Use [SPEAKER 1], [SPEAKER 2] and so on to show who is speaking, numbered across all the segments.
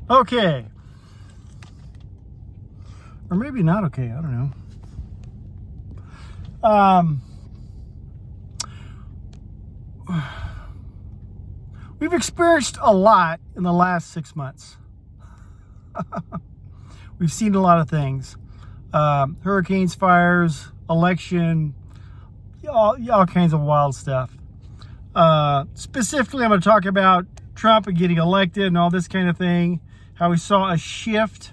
[SPEAKER 1] Okay. Or maybe not okay. I don't know. We've experienced a lot in the last 6 months. We've seen a lot of things. Hurricanes, fires, election, all kinds of wild stuff. Specifically, I'm going to talk about Trump and getting elected and all this kind of thing. How we saw a shift.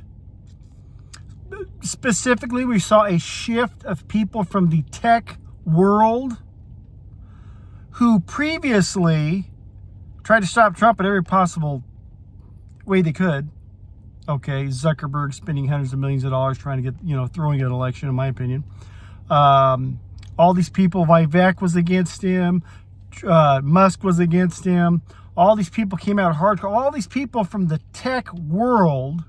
[SPEAKER 1] Specifically, we saw a shift of people from the tech world who previously tried to stop Trump in every possible way they could. Okay, Zuckerberg spending hundreds of millions of dollars trying to get, throwing an election, in my opinion. All these people, Vivek was against him. Musk was against him. All these people came out hardcore. All these people from the tech world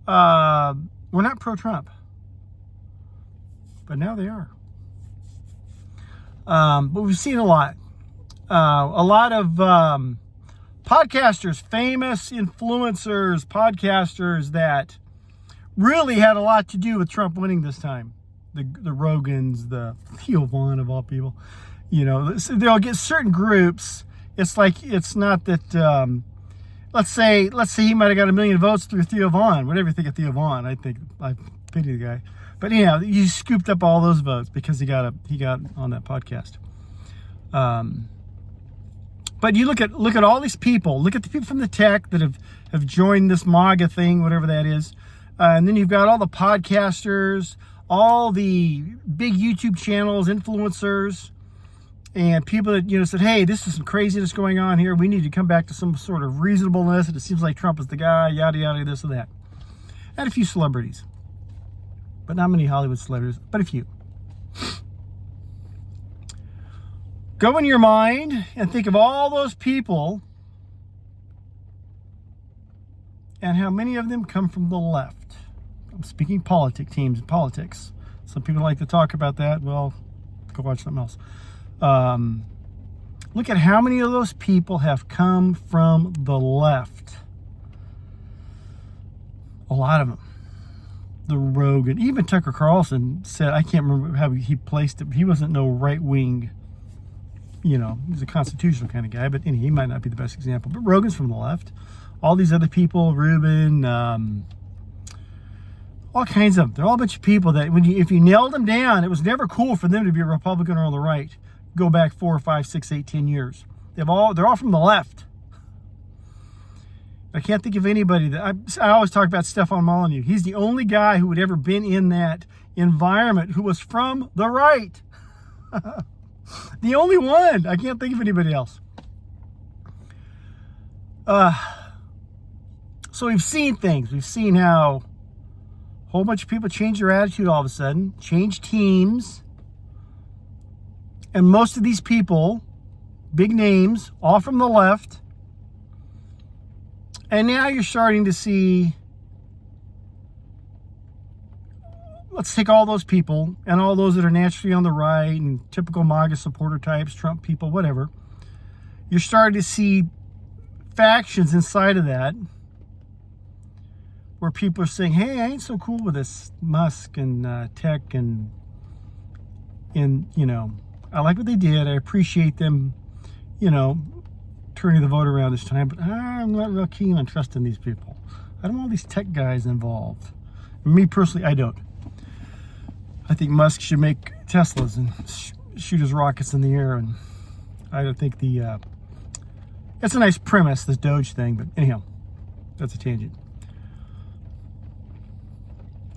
[SPEAKER 1] were not pro-Trump. But now they are. But we've seen a lot. A lot of podcasters, famous influencers, podcasters that really had a lot to do with Trump winning this time. The Rogans, the Theo Vaughn of all people. They'll get certain groups. It's like, it's not that, let's say he might have got 1 million votes through Theo Vaughn. Whatever you think of Theo Vaughn, I pity the guy. But anyhow, he scooped up all those votes because he got on that podcast. But you look at all these people. Look at the people from the tech that have joined this MAGA thing, whatever that is. And then you've got all the podcasters, all the big YouTube channels, influencers, and people that said, hey, this is some craziness going on here. We need to come back to some sort of reasonableness. And it seems like Trump is the guy, yada, yada, this and that. And a few celebrities. But not many Hollywood celebrities, but a few. Go in your mind and think of all those people and how many of them come from the left. I'm speaking teams and politics. Some people like to talk about that. Well, go watch something else. Look at how many of those people have come from the left. A lot of them. The Rogan, even Tucker Carlson said, I can't remember how he placed it. He wasn't no right wing, he's a constitutional kind of guy, but he might not be the best example. But Rogan's from the left. All these other people, Rubin, all kinds of them. They're all a bunch of people that if you nailed them down, it was never cool for them to be a Republican or on the right. Go back 4, 5, 6, 8, 10 years. They're all from the left. I can't think of anybody that I always talk about Stefan Molyneux. He's the only guy who had ever been in that environment who was from the right. The only one. I can't think of anybody else. So we've seen things. We've seen how a whole bunch of people change their attitude all of a sudden, change teams. And most of these people, big names, all from the left. And now you're starting to see, let's take all those people and all those that are naturally on the right and typical MAGA supporter types, Trump people, whatever. You're starting to see factions inside of that where people are saying, hey, I ain't so cool with this Musk and tech and I like what they did. I appreciate them, turning the vote around this time, but I'm not real keen on trusting these people. I don't want all these tech guys involved. Me personally, I don't. I think Musk should make Teslas and shoot his rockets in the air, and I don't think it's a nice premise, this Doge thing, but anyhow, that's a tangent.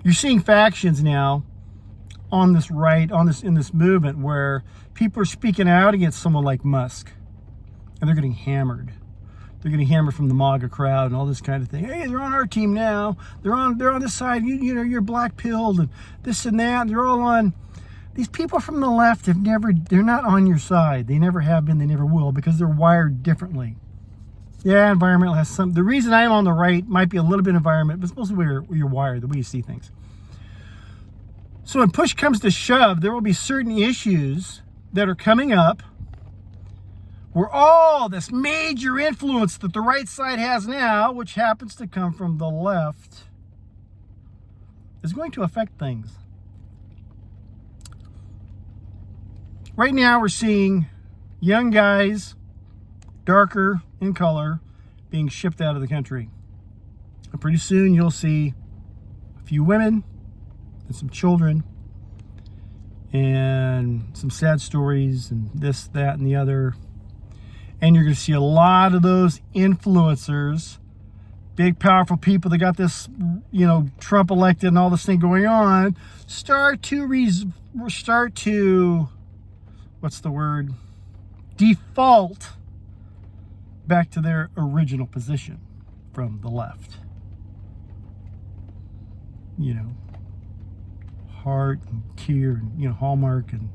[SPEAKER 1] You're seeing factions now on this right, in this movement where people are speaking out against someone like Musk. And they're getting hammered. They're getting hammered from the MAGA crowd and all this kind of thing. Hey, they're on our team now. They're on this side. You're black-pilled and this and that. And they're all on. These people from the left they're not on your side. They never have been. They never will because they're wired differently. Yeah, environmental has some. The reason I'm on the right might be a little bit environment, but it's mostly where you're wired, the way you see things. So when push comes to shove, there will be certain issues that are coming up where all this major influence that the right side has now, which happens to come from the left, is going to affect things. Right now we're seeing young guys, darker in color, being shipped out of the country. And pretty soon you'll see a few women and some children and some sad stories and this, that, and the other. And you're going to see a lot of those influencers, big, powerful people that got this, Trump elected and all this thing going on, start to, default back to their original position from the left. Heart and tear and, Hallmark and,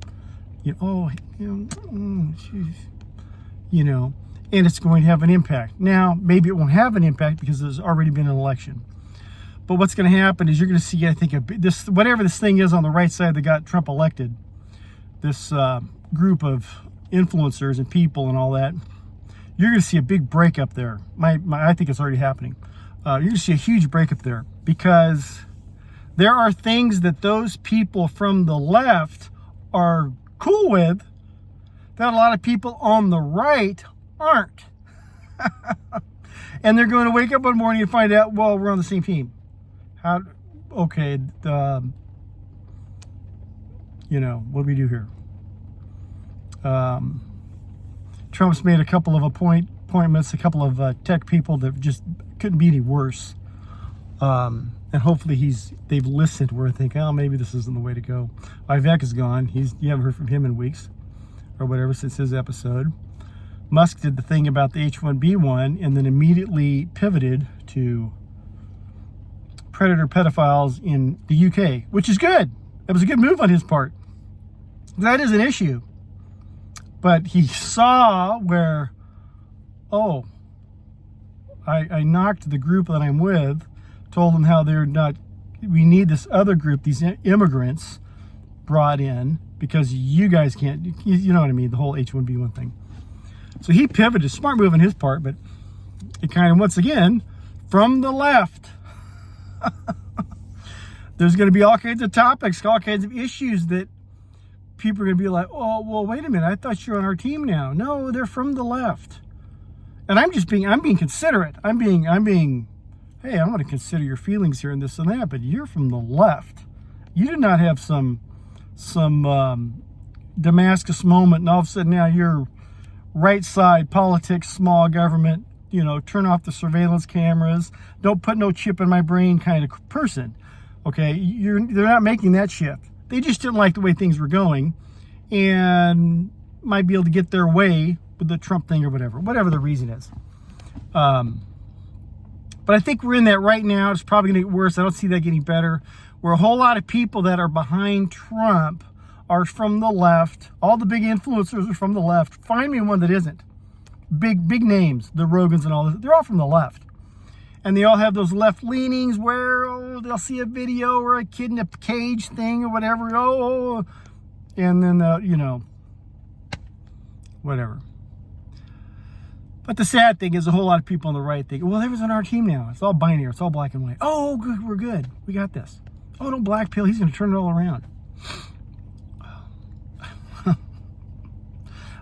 [SPEAKER 1] and it's going to have an impact. Now, maybe it won't have an impact because there's already been an election. But what's going to happen is you're going to see, I think, whatever this thing is on the right side that got Trump elected, this group of influencers and people and all that, you're going to see a big breakup there. I think it's already happening. You're going to see a huge breakup there because there are things that those people from the left are cool with that a lot of people on the right aren't. And they're going to wake up one morning and find out, well, we're on the same team. What do we do here? Trump's made a couple of appointments, a couple of tech people that just couldn't be any worse. And hopefully they've listened where they think, oh, maybe this isn't the way to go. Vivek is gone. You haven't heard from him in weeks or whatever since his episode. Musk did the thing about the H-1B1 and then immediately pivoted to predator pedophiles in the UK, which is good. That was a good move on his part. That is an issue. But he saw where, I knocked the group that I'm with, told them how we need this other group, these immigrants brought in because you guys can't, you know what I mean, the whole H-1B1 thing. So he pivoted, smart move on his part, but it kind of, once again, from the left, there's going to be all kinds of topics, all kinds of issues that people are going to be like, oh, well, wait a minute, I thought you're on our team now. No, they're from the left. And I'm being considerate. I'm being, hey, I'm going to consider your feelings here and this and that, but you're from the left. You did not have some Damascus moment and all of a sudden now you're right side politics, small government, turn off the surveillance cameras, don't put no chip in my brain kind of person. Okay, they're not making that shift. They just didn't like the way things were going and might be able to get their way with the Trump thing or whatever the reason is. But I think we're in that right now. It's probably going to get worse. I don't see that getting better. Where a whole lot of people that are behind Trump are from the left. All the big influencers are from the left. Find me one that isn't. Big names, the Rogans and all this. They're all from the left. And they all have those left leanings where they'll see a video or a kid in a cage thing or whatever. And then, whatever. But the sad thing is a whole lot of people on the right think, well, everyone's on our team now. It's all binary. It's all black and white. Oh, good. We're good. We got this. Oh, don't black pill. He's going to turn it all around.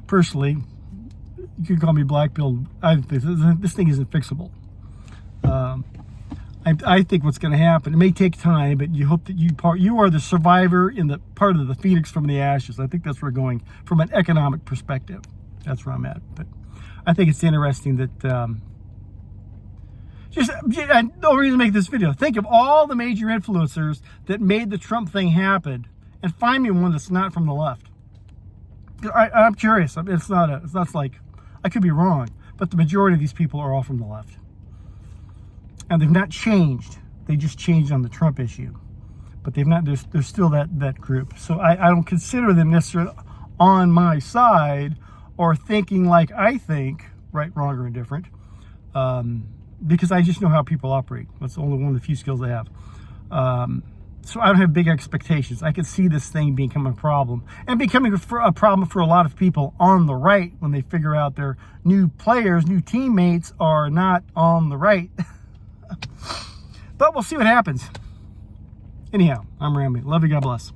[SPEAKER 1] Personally, you can call me black pill. I think this thing isn't fixable. I think what's going to happen, it may take time, but you hope that you are the survivor in the part of the phoenix from the ashes. I think that's where we're going from an economic perspective. That's where I'm at. But I think it's interesting that the only reason to make this video, think of all the major influencers that made the Trump thing happen and find me one that's not from the left. I'm curious. It's not like, I could be wrong, but the majority of these people are all from the left. And they've not changed. They just changed on the Trump issue. But they've not, there's still that group. So I don't consider them necessarily on my side or thinking like I think, right, wrong, or indifferent. Because I just know how people operate. That's only one of the few skills I have. So I don't have big expectations. I could see this thing becoming a problem, and becoming a problem for a lot of people on the right when they figure out their new players, new teammates are not on the right. But we'll see what happens. Anyhow, I'm rambling. Love you. God bless.